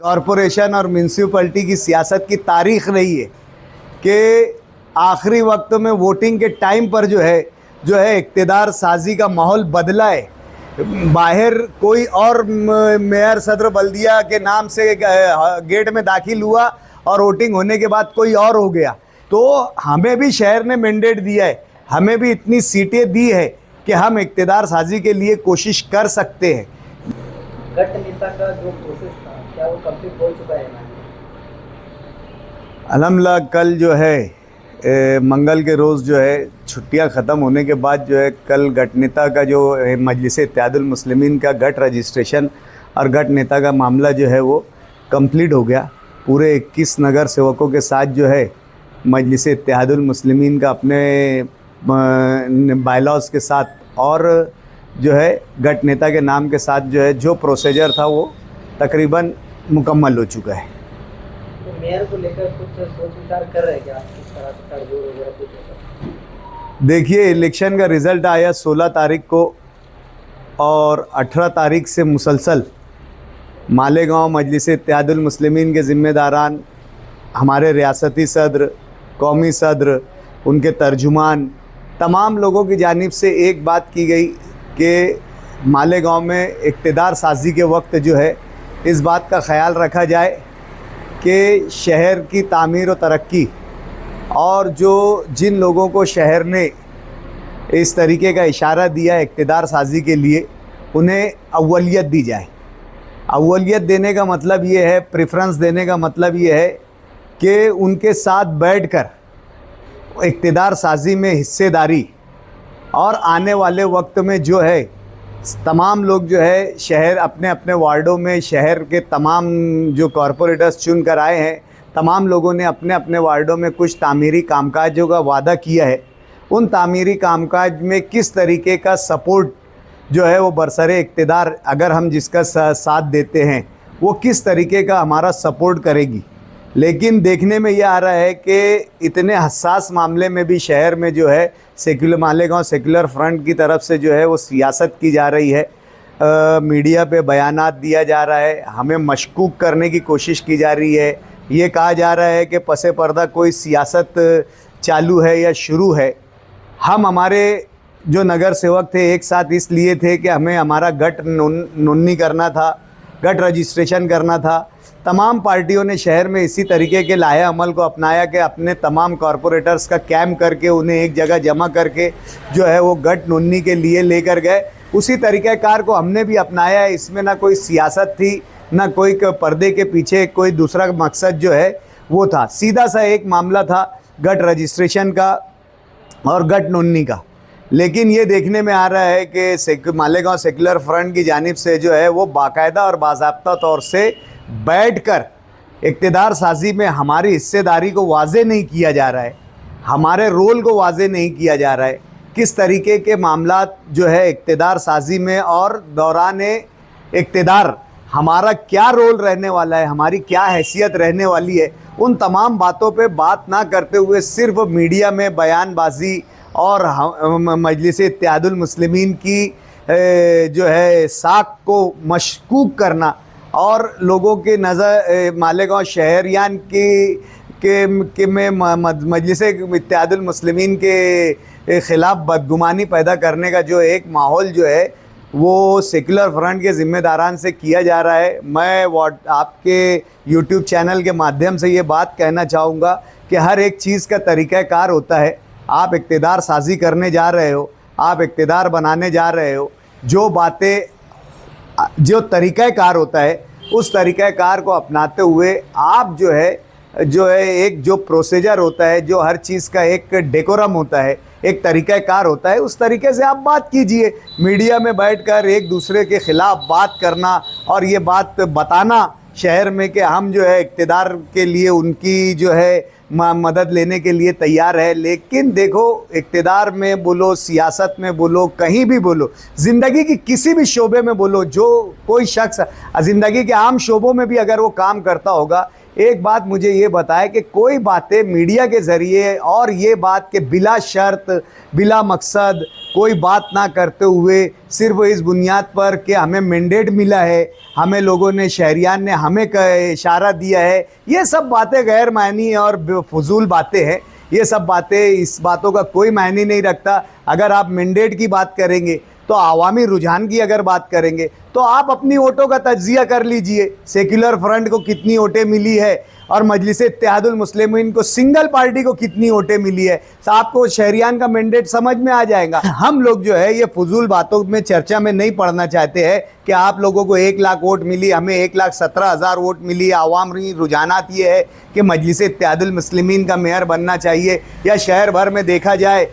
Corporation और municipality की सियासत की तारीख रही है कि आखिरी वक्त में वोटिंग के टाइम पर जो है इक़्तिदार साजी का माहौल बदला है। बाहर कोई और मेयर सदर बल्दिया के नाम से गेट में दाखिल हुआ और वोटिंग होने के बाद कोई और हो गया। तो हमें भी शहर ने मैंडेट दिया है, हमें भी इतनी सीटें दी है कि हम इक़्तिदार साजी के लिए कोशिश कर सकते हैं। गट नेता का जो प्रोसेस था क्या वो कंप्लीट हो चुका है? अल्हम्दुलिल्लाह कल जो है मंगल के रोज़ जो है छुट्टियां ख़त्म होने के बाद जो है कल गट नेता का जो मजलिस इत्तेहादुल मुस्लिमीन का गट रजिस्ट्रेशन और गट नेता का मामला जो है वो कंप्लीट हो गया। पूरे 21 नगर सेवकों के साथ जो है मजलिस इत्तेहादुल मुस्लिमीन का अपने बायलॉज के साथ और जो है गट नेता के नाम के साथ जो है जो प्रोसीजर था वो तकरीबन मुकम्मल हो चुका है। तो मेयर को लेकर कुछ सोच विचार कर रहे हैं क्या, किस तरह से तड़जोड़ वगैरह कुछ? देखिए, इलेक्शन का रिज़ल्ट आया 16 तारीख को और 18 तारीख से मुसलसल मालेगांव मजलिस इत्तेहादुल मुस्लिमीन के ज़िम्मेदारान, हमारे रियासती सदर, कौमी सदर, उनके तर्जुमान, तमाम लोगों की जानिब से एक बात की गई कि मालेगांव में इक़्तिदार साजी के वक्त जो है इस बात का ख़याल रखा जाए कि शहर की तामीर और तरक्की और जिन लोगों को शहर ने इस तरीके का इशारा दिया है इक़्तिदार साजी के लिए, उन्हें अव्वलियत दी जाए। अव्वलियत देने का मतलब ये है, प्रेफरेंस देने का मतलब ये है कि उनके साथ बैठकर इक़्तिदार साजी में हिस्सेदारी और आने वाले वक्त में जो है तमाम लोग जो है शहर अपने अपने वार्डों में शहर के तमाम जो कॉरपोरेटर्स चुन कर आए हैं, तमाम लोगों ने अपने अपने वार्डों में कुछ तामीरी कामकाजों का वादा किया है। उन तामीरी कामकाज में किस तरीके का सपोर्ट जो है वो बरसरे इक़्तिदार अगर हम जिसका साथ देते हैं वो किस तरीके का हमारा सपोर्ट करेगी। लेकिन देखने में ये आ रहा है कि इतने हसास मामले में भी शहर में जो है मालेगांव सेक्युलर फ्रंट की तरफ से जो है वो सियासत की जा रही है। मीडिया पे बयानात दिया जा रहा है, हमें मशकूक करने की कोशिश की जा रही है। ये कहा जा रहा है कि पसे पर्दा कोई सियासत चालू है या शुरू है। हम हमारे जो नगर सेवक थे एक साथ इसलिए थे कि हमें हमारा गट नोन्नी करना था, गट रजिस्ट्रेशन करना था। तमाम पार्टियों ने शहर में इसी तरीके के लाहे अमल को अपनाया कि अपने तमाम कॉरपोरेटर्स का कैम्प करके उन्हें एक जगह जमा करके जो है वो गट नोन्नी के लिए लेकर गए। उसी तरीक़ाकार को हमने भी अपनाया है। इसमें ना कोई सियासत थी, ना कोई पर्दे के पीछे कोई दूसरा मकसद जो है वो था। सीधा सा एक मामला था गट रजिस्ट्रेशन का और गट नोन्नी का। लेकिन ये देखने में आ रहा है कि मालेगांव सेक्युलर फ्रंट की जानिब से जो है वो बाकायदा और बाज़ाब्ता तौर से बैठकर इक़्तिदार साजी में हमारी हिस्सेदारी को वाज़े नहीं किया जा रहा है, हमारे रोल को वाज़े नहीं किया जा रहा है। किस तरीके के मामलात जो है इक़्तिदार साजी में और दौरान इक़्तिदार हमारा क्या रोल रहने वाला है, हमारी क्या हैसियत रहने वाली है, उन तमाम बातों पे बात ना करते हुए सिर्फ मीडिया में बयानबाजी और मजलिस इत्तेहादुल मुस्लिमीन की जो है साख को मशकूक करना और लोगों के नज़र मालेगांव शहरियान के में मजलिस इत्तेहादुल मुस्लिमीन के ख़िलाफ़ बदगुमानी पैदा करने का जो एक माहौल जो है वो सेक्युलर फ्रंट के ज़िम्मेदारान से किया जा रहा है। मैं आपके यूट्यूब चैनल के माध्यम से ये बात कहना चाहूँगा कि हर एक चीज़ का तरीक़ाकार होता है। आप इक़्तिदार साजी करने जा रहे हो, आप इक़्तिदार बनाने जा रहे हो, जो बातें जो तरीक़ाकार होता है उस तरीक़ाकार को अपनाते हुए आप जो है एक जो प्रोसीजर होता है, जो हर चीज़ का एक डेकोरम होता है, एक तरीक़ाकार होता है, उस तरीके से आप बात कीजिए। मीडिया में बैठकर एक दूसरे के ख़िलाफ़ बात करना और ये बात बताना शहर में कि हम जो है इक़्तिदार के लिए उनकी जो है मदद लेने के लिए तैयार है। लेकिन देखो, इक़्तिदार में बोलो, सियासत में बोलो, कहीं भी बोलो, ज़िंदगी की किसी भी शोबे में बोलो, जो कोई शख्स ज़िंदगी के आम शोबों में भी अगर वो काम करता होगा, एक बात मुझे ये बताए कि कोई बातें मीडिया के ज़रिए और ये बात के बिला शर्त बिला मकसद कोई बात ना करते हुए सिर्फ इस बुनियाद पर कि हमें मैंडेट मिला है, हमें लोगों ने शहरियान ने हमें इशारा दिया है, ये सब बातें गैर मायनी और फजूल बातें हैं। ये सब बातें, इस बातों का कोई मायने नहीं रखता। अगर आप मैंडेट की बात करेंगे तो आवामी रुझान की अगर बात करेंगे तो आप अपनी वोटों का तज्जिया कर लीजिए। सेक्युलर फ्रंट को कितनी वोटें मिली है और मजलिस इत्तेहादुल मुस्लिमीन को सिंगल पार्टी को कितनी वोटें मिली है, तो आपको शहरियान का मैंडेट समझ में आ जाएगा। हम लोग जो है ये फजूल बातों में चर्चा में नहीं पड़ना चाहते हैं कि आप लोगों को 1 लाख वोट मिली, हमें 1,17,000 वोट मिली। आवामी रुझानात ये है कि मजलिस इत्तेहादुल मुस्लिमीन का मेयर बनना चाहिए, या शहर भर में देखा जाए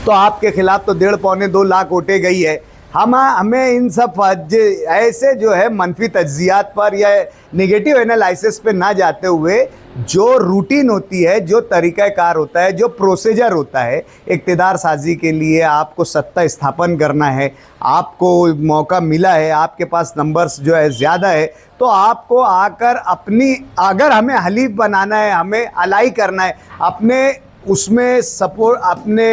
तो आपके खिलाफ तो 1.5-2 लाख वोटें गई है। हमें इन सब ऐसे जो है मनफी तज्जियात पर या नेगेटिव एनालिसिस पे ना जाते हुए जो रूटीन होती है, जो तरीक़ाकार होता है, जो प्रोसीजर होता है, इक़्तिदार साजी के लिए आपको सत्ता स्थापन करना है, आपको मौका मिला है, आपके पास नंबर्स जो है ज़्यादा है, तो आपको आकर अपनी, अगर हमें हलीफ बनाना है, हमें अलाई करना है, अपने उसमें सपोर्ट अपने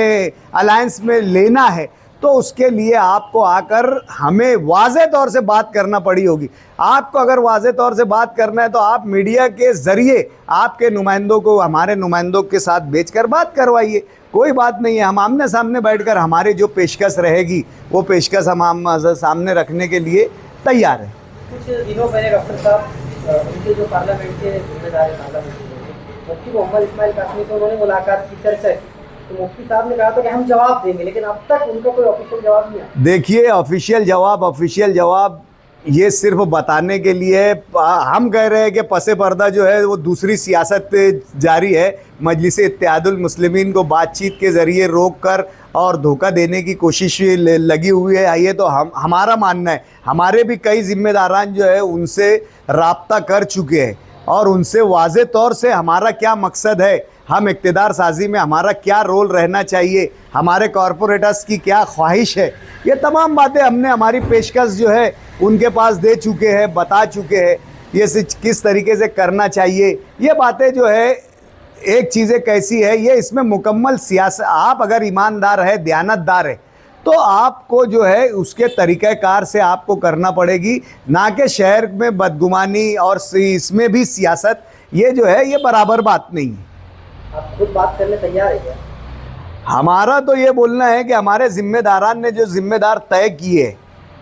अलायंस में लेना है, तो उसके लिए आपको आकर हमें वाज़े तौर से बात करना पड़ी होगी। आपको अगर वाज़े तौर से बात करना है तो आप मीडिया के ज़रिए आपके नुमाइंदों को हमारे नुमाइंदों के साथ भेजकर बात करवाइए। कोई बात नहीं है, हम आमने सामने बैठकर हमारी जो पेशकश रहेगी वो पेशकश हम सामने रखने के लिए तैयार हैं। कुछ दिनों पहले डॉक्टर साहब उनके जो पार्लियामेंट के जिम्मेदार है, पार्लियामेंट मुफ्ती मोहम्मद इस्माइल कासमी से उन्होंने मुलाकात की, चर्चा की, तो मुफ्ती साहब ने कहा था कि हम जवाब देंगे, लेकिन अब तक उनका कोई ऑफिशियल जवाब नहीं आया। देखिए, ऑफिशियल जवाब ये सिर्फ बताने के लिए हम कह रहे हैं कि पसे पर्दा जो है वो दूसरी सियासत जारी है। मजलिस इत्तेहादुल मुस्लिमीन को बातचीत के ज़रिए रोक कर और धोखा देने की कोशिश लगी हुई है। ये तो हमारा मानना है। हमारे भी कई ज़िम्मेदारान जो है उनसे राब्ता कर चुके हैं और उनसे वाज़े तौर से हमारा क्या मकसद है, हम इक़्तिदार साजी में हमारा क्या रोल रहना चाहिए, हमारे कॉरपोरेटर्स की क्या ख्वाहिश है, ये तमाम बातें हमने हमारी पेशकश जो है उनके पास दे चुके हैं, बता चुके हैं ये किस तरीके से करना चाहिए। ये बातें जो है, एक चीज़ें कैसी है, ये इसमें मुकम्मल सियासत, आप अगर ईमानदार है, दयानतदार है, तो आपको जो है उसके तरीक़ाकार से आपको करना पड़ेगी, ना कि शहर में बदगुमानी और इसमें भी सियासत। ये जो है ये बराबर बात नहीं है। आप खुद बात करने तैयार है क्या? हमारा तो ये बोलना है कि हमारे ज़िम्मेदारान ने जो ज़िम्मेदार तय किए,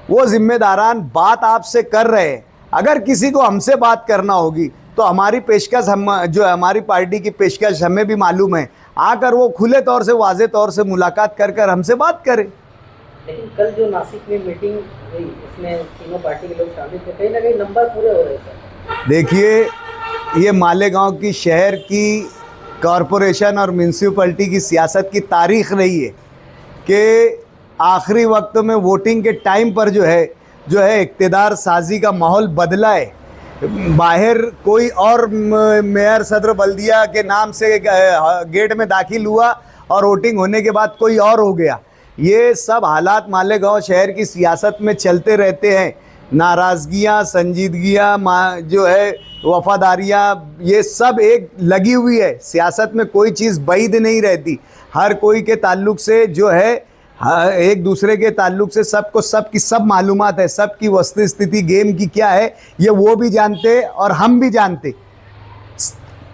वो ज़िम्मेदारान बात आपसे कर रहे हैं। अगर किसी को हमसे बात करना होगी तो हमारी पेशकश, हम जो हमारी पार्टी की पेशकश हमें भी मालूम है, आकर वो खुले तौर से, वाज़े तौर से मुलाकात कर हमसे बात करें। लेकिन कल जो नासिक में मीटिंग हुई उसमें तीनों पार्टी के लोग शामिल थे, कहीं ना कहीं नंबर पूरे हो रहे थे। देखिए, ये मालेगांव की शहर की कॉरपोरेशन और म्यूनसिपलिटी की सियासत की तारीख़ रही है कि आखिरी वक्त में वोटिंग के टाइम पर जो है इक़्तिदार साजी का माहौल बदला है। बाहर कोई और मेयर सदर बल्दिया के नाम से गेट में दाखिल हुआ और वोटिंग होने के बाद कोई और हो गया। ये सब हालात मालेगांव शहर की सियासत में चलते रहते हैं। नाराज़गियाँ, संजीदगियाँ जो है, वफ़ादारियाँ, ये सब एक लगी हुई है। सियासत में कोई चीज़ बैद नहीं रहती। हर कोई के ताल्लुक़ से जो है, एक दूसरे के ताल्लुक़ से सबको सबकी सब मालूमात है, सबकी वस्तु स्थिति गेम की क्या है ये वो भी जानते और हम भी जानते।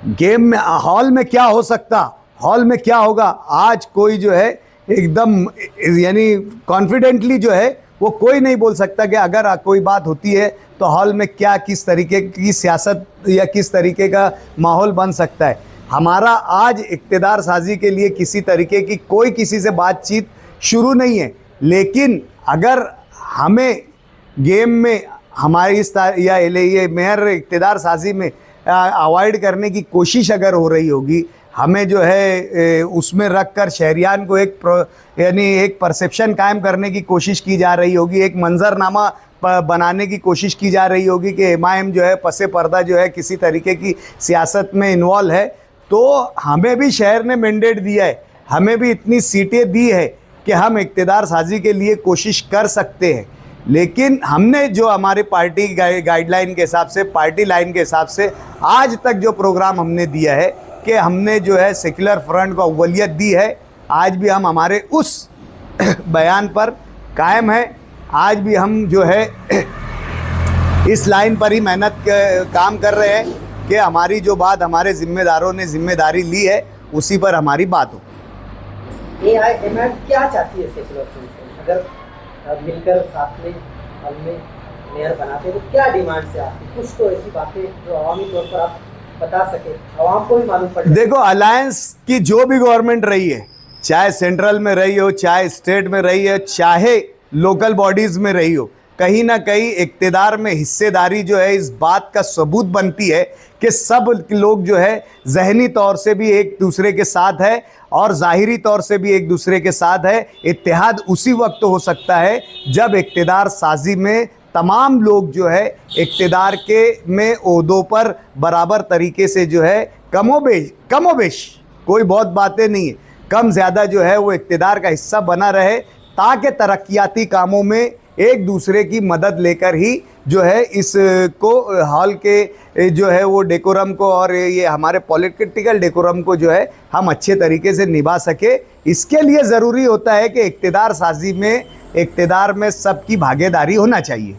गेम में हॉल में क्या हो सकता, हॉल में क्या होगा, आज कोई जो है एकदम यानी कॉन्फिडेंटली जो है वो कोई नहीं बोल सकता कि अगर कोई बात होती है तो हॉल में क्या, किस तरीके की सियासत या किस तरीके का माहौल बन सकता है। हमारा आज इक़्तिदार साजी के लिए किसी तरीके की कोई किसी से बातचीत शुरू नहीं है, लेकिन अगर हमें गेम में हमारी इस या ये मेयर इक़्तिदार साजी में अवॉइड करने की कोशिश अगर हो रही होगी, हमें जो है उसमें रख कर शहरियान को एक परसेप्शन कायम करने की कोशिश की जा रही होगी, एक मंजरनामा बनाने की कोशिश की जा रही होगी कि एमआईएम जो है पसे पर्दा जो है किसी तरीके की सियासत में इन्वॉल्व है, तो हमें भी शहर ने मैंडेट दिया है, हमें भी इतनी सीटें दी है कि हम इक़्तिदार साजी के लिए कोशिश कर सकते हैं। लेकिन हमने जो हमारी पार्टी गाइडलाइन के हिसाब से, पार्टी लाइन के हिसाब से आज तक जो प्रोग्राम हमने दिया है कि हमने जो है सेक्युलर फ्रंट को अव्वलियत दी है। आज भी हम हमारे उस बयान पर कायम हैं। आज भी हम जो है इस लाइन पर ही काम कर रहे हैं कि हमारी जो बात हमारे ज़िम्मेदारों ने जिम्मेदारी ली है उसी पर हमारी बात हो। AIMM क्या चाहती है सेक्युलर फ्रंट से? अगर मिलकर साथ में हमने मेयर बनाते तो क्या डिमांड से आती? कुछ तो ऐसी बातें जो अवामी तौर पर आप बता सके, आवाम को भी मालूम पड़े। देखो, अलायंस की जो भी गवर्नमेंट रही है, चाहे सेंट्रल में रही हो, चाहे स्टेट में रही है, चाहे लोकल बॉडीज़ में रही हो, कहीं ना कहीं इक़्तिदार में हिस्सेदारी जो है इस बात का सबूत बनती है कि सब लोग जो है ज़हनी तौर से भी एक दूसरे के साथ है और ज़ाहिरी तौर से भी एक दूसरे के साथ है। इत्तेहाद उसी वक्त हो सकता है जब इक़्तिदार साजी में तमाम लोग जो है इक़्तिदार के में ओहदों पर बराबर तरीके से जो है कमोबेश कोई बहुत बातें नहीं है, कम ज़्यादा जो है वो इक़्तिदार का हिस्सा बना रहे, ताकि तरक्याती कामों में एक दूसरे की मदद लेकर ही जो है इसको हॉल के जो है वो डेकोरम को और ये हमारे पॉलिटिकल डेकोरम को जो है हम अच्छे तरीके से निभा सके। इसके लिए ज़रूरी होता है कि इक़्तिदार साजी में, इक़्तिदार में सबकी भागीदारी होना चाहिए।